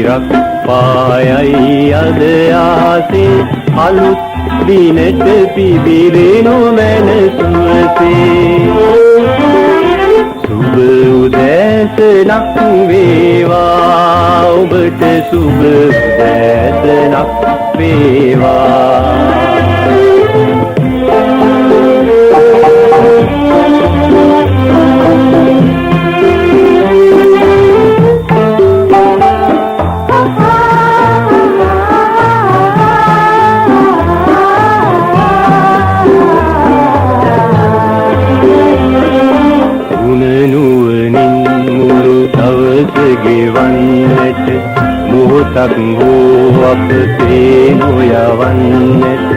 ඉරක් පායයි අද ආසේ අලුත් දිනට පිබිරෙනු මැන සුවසේ සුබ උදෑසනක් වේවා ඔබට සුබ උදෑසනක් වේවා ගෙවන්නට මොහොතක් හෝ අපේ නොයවන්නට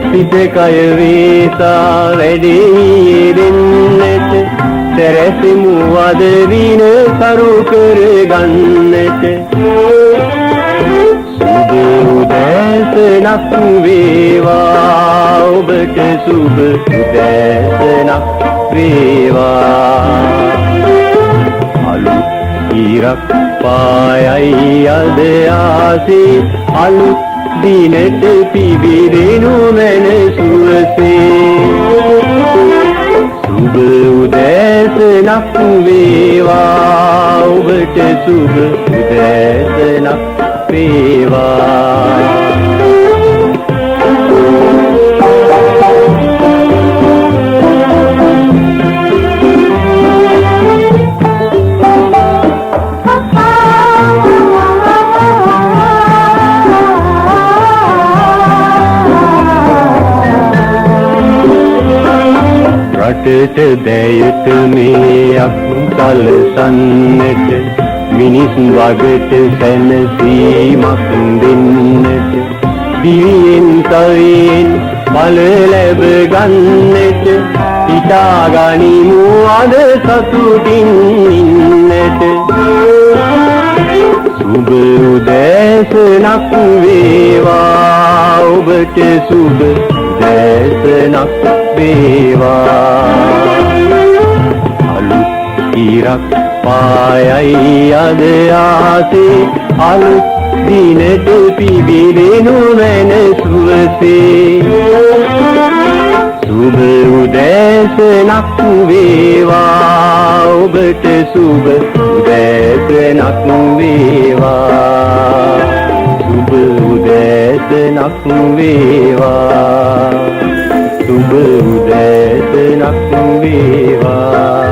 සිතකය වේසා වැඩේ දෙන්නට සැරසෙමු අද දින සරු කරගන්නට සුබ උදෑසනක් වේවා ඔබට සුබ උදෑසනක් වේවා ඉරක් පායයි අද ආසේ අලුත් දිනට පිබිරෙනු මැන සුවසේ සුබ උදෑසනක් වේවා ඔබට සුබ උදෑසනක් වේවා රටට දැයට මේ අකුසලසන්නට මිනිස් වගට සැනසීමක් දෙන්නට දිවියෙන් තවයෙන් ඵල ලැබ ගන්නට හිතාගනිමු අද සතුටින් ඉන්නට සුබ උදෑසනක් වේවා ඔබට සුබ උදෑසනක් වේවා අලුත් ඉරක් පායයි අද ආසේ අලුත් දිනට පිබිරෙනු මැන සුවසේ සුබ උදෑසනක් වේවා ඔබට සුබ උදෑසනක් වේවා සුබ උදෑසනක් වේවා සුබ උදෑසනක් වේවා